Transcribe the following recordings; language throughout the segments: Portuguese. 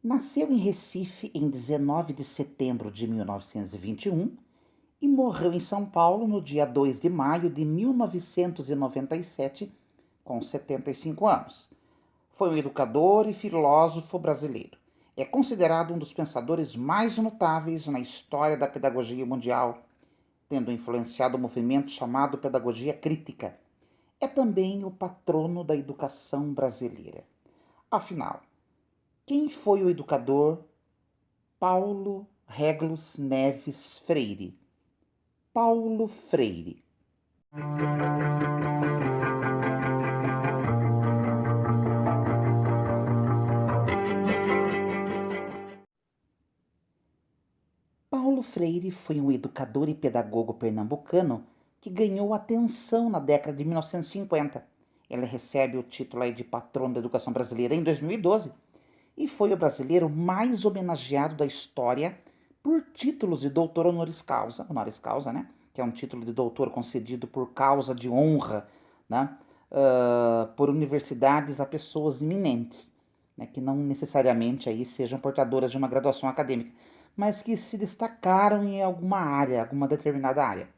Nasceu em Recife em 19 de setembro de 1921 e morreu em São Paulo no dia 2 de maio de 1997, com 75 anos. Foi um educador e filósofo brasileiro. É considerado um dos pensadores mais notáveis na história da pedagogia mundial, tendo influenciado o movimento chamado Pedagogia Crítica. É também o patrono da educação brasileira. Afinal, quem foi o educador Paulo Régulos Neves Freire? Paulo Freire. Paulo Freire foi um educador e pedagogo pernambucano que ganhou atenção na década de 1950. Ele recebe o título aí de patrono da educação brasileira em 2012 e foi o brasileiro mais homenageado da história por títulos de doutor honoris causa, né? Que é um título de doutor concedido por causa de honra, né? Por universidades a pessoas eminentes, né? Que não necessariamente aí sejam portadoras de uma graduação acadêmica, mas que se destacaram em alguma área, alguma determinada área.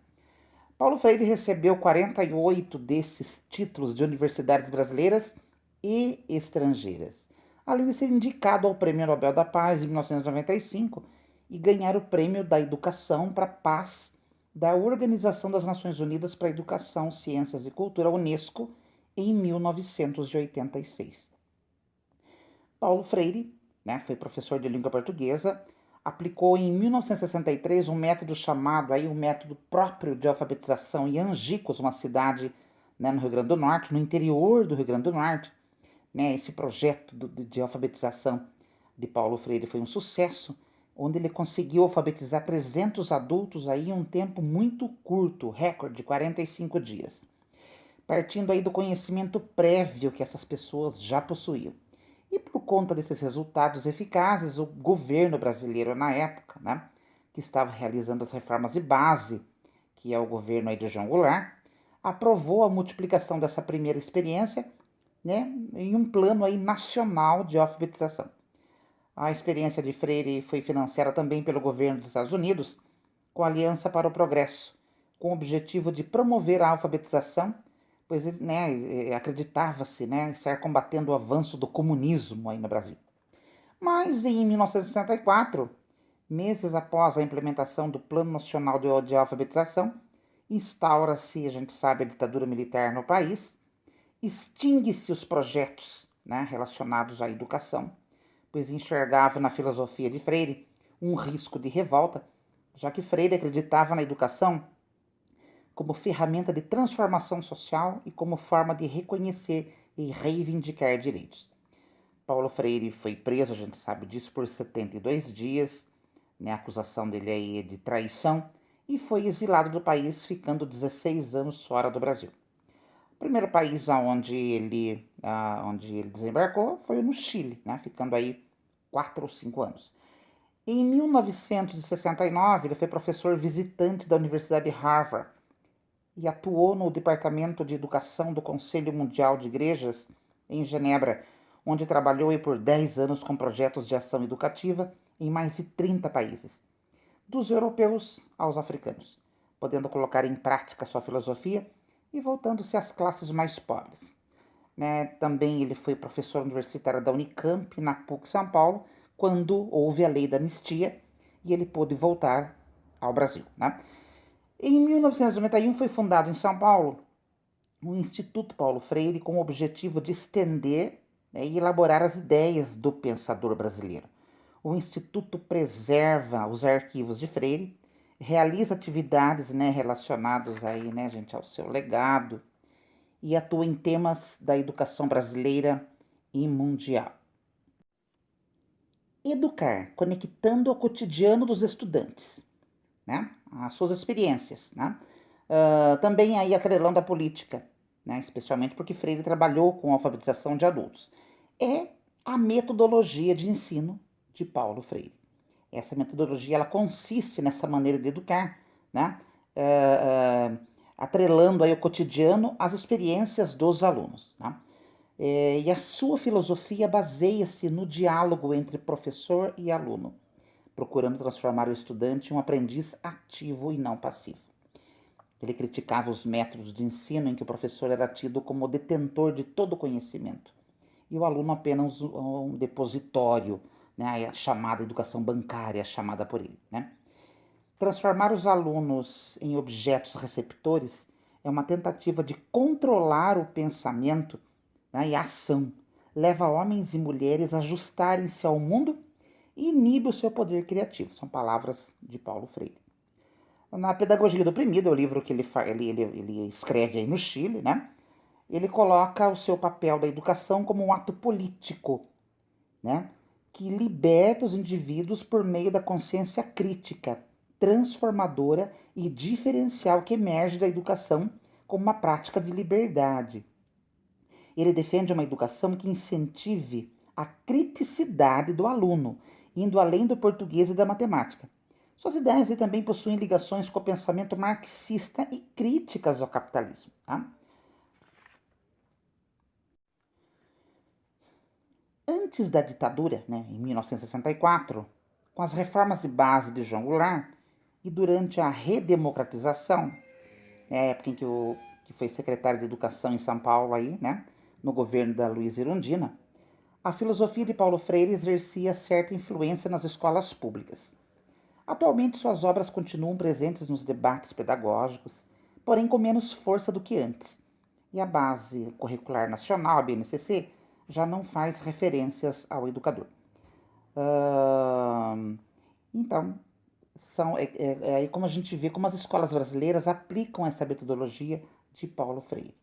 Paulo Freire recebeu 48 desses títulos de universidades brasileiras e estrangeiras, além de ser indicado ao Prêmio Nobel da Paz em 1995 e ganhar o Prêmio da Educação para a Paz da Organização das Nações Unidas para a Educação, Ciências e Cultura, Unesco, em 1986. Paulo Freire, né, foi professor de língua portuguesa, aplicou em 1963 um método chamado aí o método próprio de alfabetização em Angicos, uma cidade, né, no Rio Grande do Norte, no interior do Rio Grande do Norte. Né, esse projeto de alfabetização de Paulo Freire foi um sucesso, onde ele conseguiu alfabetizar 300 adultos aí em um tempo muito curto, recorde de 45 dias, partindo aí do conhecimento prévio que essas pessoas já possuíam. E por conta desses resultados eficazes, o governo brasileiro na época, né, que estava realizando as reformas de base, que é o governo aí de João Goulart, aprovou a multiplicação dessa primeira experiência, né, em um plano aí nacional de alfabetização. A experiência de Freire foi financiada também pelo governo dos Estados Unidos, com a Aliança para o Progresso, com o objetivo de promover a alfabetização, pois, né, acreditava-se, né, estar combatendo o avanço do comunismo aí no Brasil. Mas em 1964, meses após a implementação do Plano Nacional de Alfabetização, instaura-se, a gente sabe, a ditadura militar no país, extingue-se os projetos, né, relacionados à educação, pois enxergava na filosofia de Freire um risco de revolta, já que Freire acreditava na educação como ferramenta de transformação social e como forma de reconhecer e reivindicar direitos. Paulo Freire foi preso, a gente sabe disso, por 72 dias, né, a acusação dele aí é de traição, e foi exilado do país, ficando 16 anos fora do Brasil. O primeiro país onde ele desembarcou foi no Chile, né, ficando aí 4 ou 5 anos. Em 1969, ele foi professor visitante da Universidade de Harvard e atuou no Departamento de Educação do Conselho Mundial de Igrejas, em Genebra, onde trabalhou por 10 anos com projetos de ação educativa em mais de 30 países, dos europeus aos africanos, podendo colocar em prática sua filosofia e voltando-se às classes mais pobres. Né? Também ele foi professor universitário da Unicamp, na PUC São Paulo, quando houve a lei da anistia e ele pôde voltar ao Brasil. Né? Em 1991 foi fundado em São Paulo o Instituto Paulo Freire com o objetivo de estender, né, e elaborar as ideias do pensador brasileiro. O Instituto preserva os arquivos de Freire, realiza atividades, né, relacionadas aí, né, gente, ao seu legado e atua em temas da educação brasileira e mundial. Educar, conectando o cotidiano dos estudantes, né, as suas experiências, né? Também aí atrelando a política, né, especialmente porque Freire trabalhou com a alfabetização de adultos. É a metodologia de ensino de Paulo Freire. Essa metodologia ela consiste nessa maneira de educar, né, atrelando aí o cotidiano às experiências dos alunos. Né? E a sua filosofia baseia-se no diálogo entre professor e aluno, procurando transformar o estudante em um aprendiz ativo e não passivo. Ele criticava os métodos de ensino em que o professor era tido como detentor de todo o conhecimento e o aluno apenas um depositório, né, a chamada educação bancária, chamada por ele. Né? Transformar os alunos em objetos receptores é uma tentativa de controlar o pensamento, né, e a ação. Leva homens e mulheres a ajustarem-se ao mundo e inibe o seu poder criativo. São palavras de Paulo Freire. Na Pedagogia do Oprimido, é o livro que ele escreve aí no Chile, né? Ele coloca o seu papel da educação como um ato político, né? Que liberta os indivíduos por meio da consciência crítica, transformadora e diferencial que emerge da educação como uma prática de liberdade. Ele defende uma educação que incentive a criticidade do aluno, indo além do português e da matemática. Suas ideias também possuem ligações com o pensamento marxista e críticas ao capitalismo. Tá? Antes da ditadura, né, em 1964, com as reformas de base de João Goulart e durante a redemocratização, época em que foi secretário de Educação em São Paulo, aí, né, no governo da Luiza Erundina, a filosofia de Paulo Freire exercia certa influência nas escolas públicas. Atualmente, suas obras continuam presentes nos debates pedagógicos, porém com menos força do que antes. E a Base Curricular Nacional, a BNCC, já não faz referências ao educador. Então, é aí como a gente vê como as escolas brasileiras aplicam essa metodologia de Paulo Freire.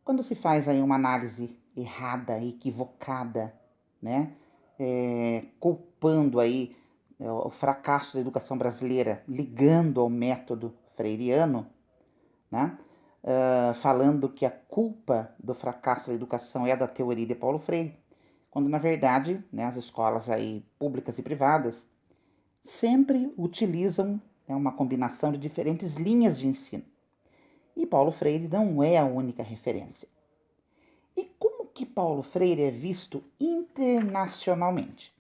Quando se faz aí uma análise errada, equivocada, né, culpando aí o fracasso da educação brasileira, ligando ao método freiriano, né, falando que a culpa do fracasso da educação é da teoria de Paulo Freire, quando na verdade, né, as escolas aí públicas e privadas sempre utilizam, né, uma combinação de diferentes linhas de ensino. E Paulo Freire não é a única referência. E como que Paulo Freire é visto internacionalmente?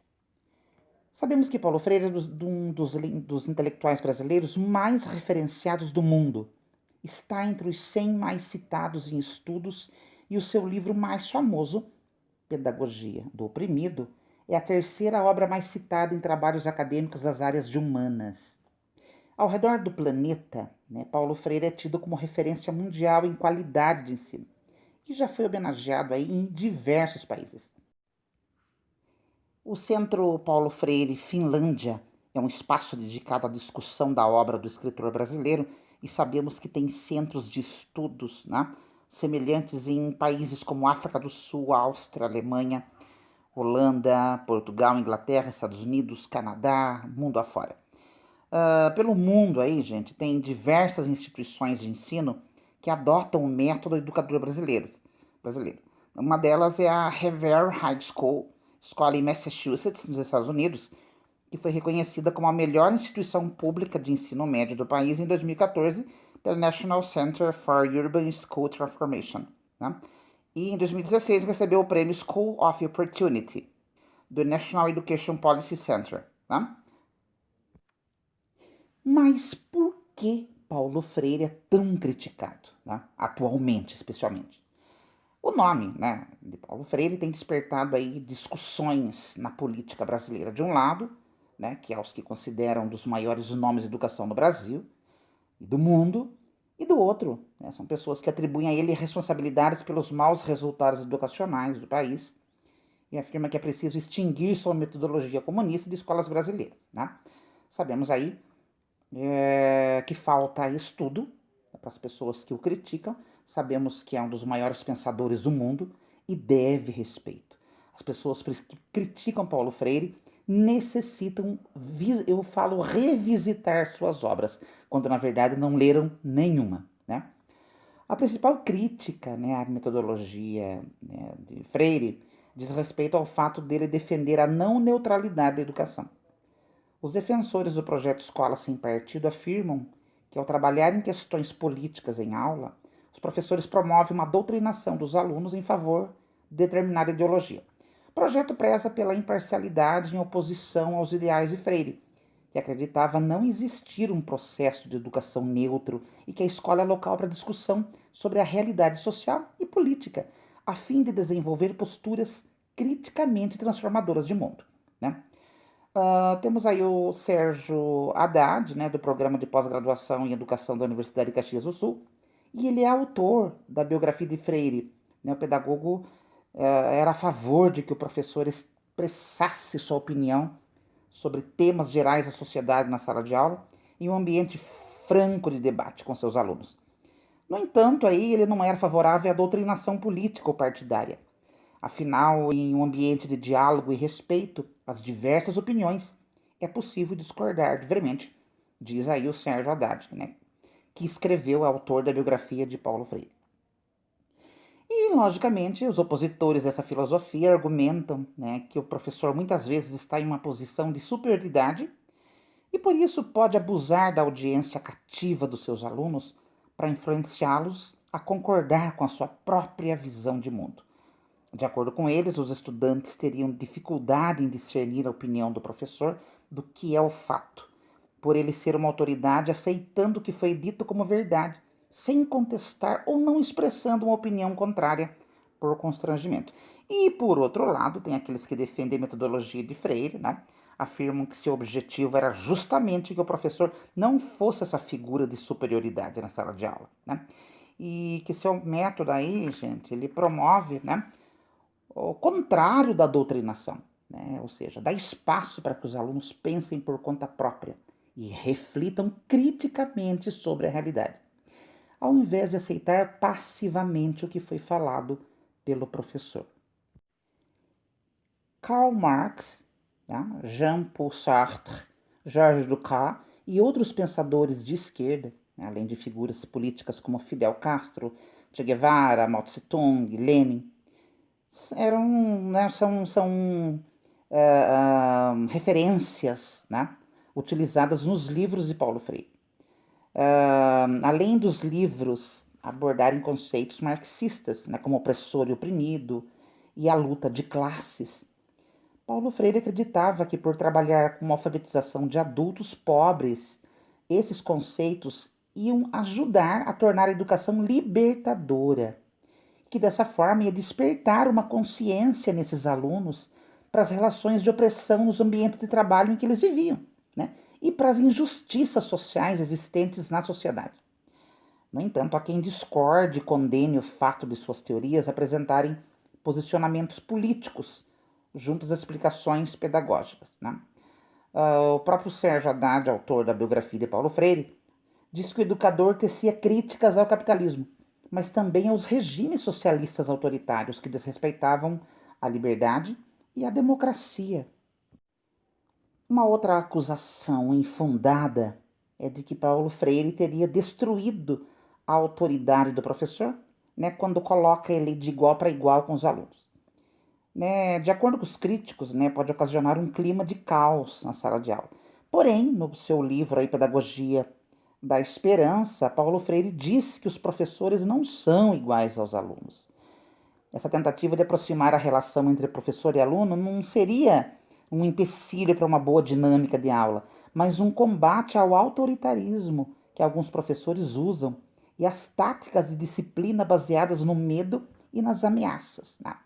Sabemos que Paulo Freire é um dos intelectuais brasileiros mais referenciados do mundo. Está entre os 100 mais citados em estudos e o seu livro mais famoso, Pedagogia do Oprimido, é a terceira obra mais citada em trabalhos acadêmicos das áreas de humanas. Ao redor do planeta, né, Paulo Freire é tido como referência mundial em qualidade de ensino e já foi homenageado aí em diversos países. O Centro Paulo Freire Finlândia é um espaço dedicado à discussão da obra do escritor brasileiro e sabemos que tem centros de estudos, né, semelhantes em países como África do Sul, Áustria, Alemanha, Holanda, Portugal, Inglaterra, Estados Unidos, Canadá, mundo afora. Pelo mundo aí, gente, tem diversas instituições de ensino que adotam o método educador brasileiro. Uma delas é a Revere High School, escola em Massachusetts, nos Estados Unidos, que foi reconhecida como a melhor instituição pública de ensino médio do país em 2014 pelo National Center for Urban School Transformation. Né? E em 2016 recebeu o prêmio School of Opportunity do National Education Policy Center. Né? Mas por que Paulo Freire é tão criticado, né? Atualmente, especialmente? O nome, né, de Paulo Freire tem despertado aí discussões na política brasileira. De um lado, né, que é os que consideram um dos maiores nomes de educação no Brasil e do mundo, e do outro, né, são pessoas que atribuem a ele responsabilidades pelos maus resultados educacionais do país e afirma que é preciso extinguir sua metodologia comunista de escolas brasileiras. Né? Sabemos aí que falta estudo para as pessoas que o criticam. Sabemos que é um dos maiores pensadores do mundo e deve respeito. As pessoas que criticam Paulo Freire necessitam, eu falo, revisitar suas obras, quando na verdade não leram nenhuma. Né? A principal crítica, né, à metodologia, né, de Freire diz respeito ao fato dele defender a não neutralidade da educação. Os defensores do projeto Escola Sem Partido afirmam que, ao trabalhar em questões políticas em aula, os professores promovem uma doutrinação dos alunos em favor de determinada ideologia. O projeto preza pela imparcialidade em oposição aos ideais de Freire, que acreditava não existir um processo de educação neutro e que a escola é local para discussão sobre a realidade social e política, a fim de desenvolver posturas criticamente transformadoras de mundo, né? Temos aí o Sérgio Haddad, né, do Programa de Pós-Graduação em Educação da Universidade de Caxias do Sul, e ele é autor da biografia de Freire, né? O pedagogo era a favor de que o professor expressasse sua opinião sobre temas gerais da sociedade na sala de aula em um ambiente franco de debate com seus alunos. No entanto, aí ele não era favorável à doutrinação política ou partidária. Afinal, em um ambiente de diálogo e respeito às diversas opiniões, é possível discordar livremente, diz aí o Sérgio Haddad, né, que escreveu, é autor da biografia de Paulo Freire. E, logicamente, os opositores dessa filosofia argumentam, né, que o professor muitas vezes está em uma posição de superioridade e por isso pode abusar da audiência cativa dos seus alunos para influenciá-los a concordar com a sua própria visão de mundo. De acordo com eles, os estudantes teriam dificuldade em discernir a opinião do professor do que é o fato, por ele ser uma autoridade aceitando o que foi dito como verdade, sem contestar ou não expressando uma opinião contrária por constrangimento. E, por outro lado, tem aqueles que defendem a metodologia de Freire, né? Afirmam que seu objetivo era justamente que o professor não fosse essa figura de superioridade na sala de aula, né? E que seu método aí, gente, ele promove, né, o contrário da doutrinação, né? Ou seja, dá espaço para que os alunos pensem por conta própria e reflitam criticamente sobre a realidade, ao invés de aceitar passivamente o que foi falado pelo professor. Karl Marx, né, Jean-Paul Sartre, Georges Lukács e outros pensadores de esquerda, né, além de figuras políticas como Fidel Castro, Che Guevara, Mao Tse-tung, Lenin, são referências, né, utilizadas nos livros de Paulo Freire. Além dos livros abordarem conceitos marxistas, né, como opressor e oprimido e a luta de classes, Paulo Freire acreditava que por trabalhar com a alfabetização de adultos pobres, esses conceitos iam ajudar a tornar a educação libertadora, que dessa forma ia despertar uma consciência nesses alunos para as relações de opressão nos ambientes de trabalho em que eles viviam, né? E para as injustiças sociais existentes na sociedade. No entanto, há quem discorde e condene o fato de suas teorias apresentarem posicionamentos políticos junto às explicações pedagógicas, né? O próprio Sérgio Haddad, autor da biografia de Paulo Freire, diz que o educador tecia críticas ao capitalismo, mas também aos regimes socialistas autoritários que desrespeitavam a liberdade e a democracia. Uma outra acusação infundada é de que Paulo Freire teria destruído a autoridade do professor, né, quando coloca ele de igual para igual com os alunos. Né, de acordo com os críticos, né, pode ocasionar um clima de caos na sala de aula. Porém, no seu livro aí, Pedagogia da Esperança, Paulo Freire diz que os professores não são iguais aos alunos. Essa tentativa de aproximar a relação entre professor e aluno não seria um empecilho para uma boa dinâmica de aula, mas um combate ao autoritarismo que alguns professores usam e às táticas de disciplina baseadas no medo e nas ameaças, né?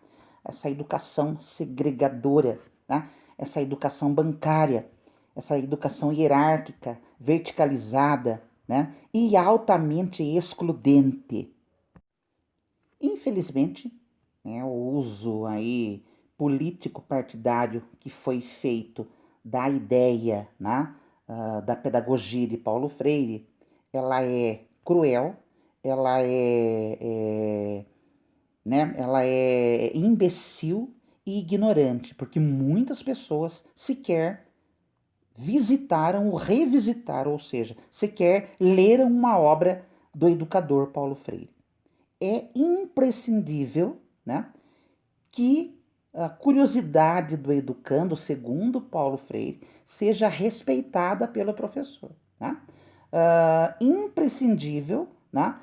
Essa educação segregadora, né? Essa educação bancária, essa educação hierárquica, verticalizada, né? E altamente excludente. Infelizmente, né, o uso aí político partidário que foi feito da ideia, né, da pedagogia de Paulo Freire, ela é cruel, ela é imbecil e ignorante, porque muitas pessoas sequer visitaram ou revisitaram, ou seja, sequer leram uma obra do educador Paulo Freire. É imprescindível, né, que a curiosidade do educando, segundo Paulo Freire, seja respeitada pelo professor, né? Imprescindível, né,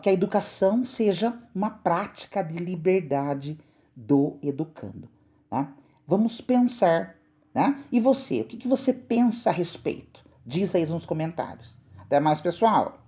que a educação seja uma prática de liberdade do educando. Tá? Vamos pensar, né? E você, o que você pensa a respeito? Diz aí nos comentários. Até mais, pessoal!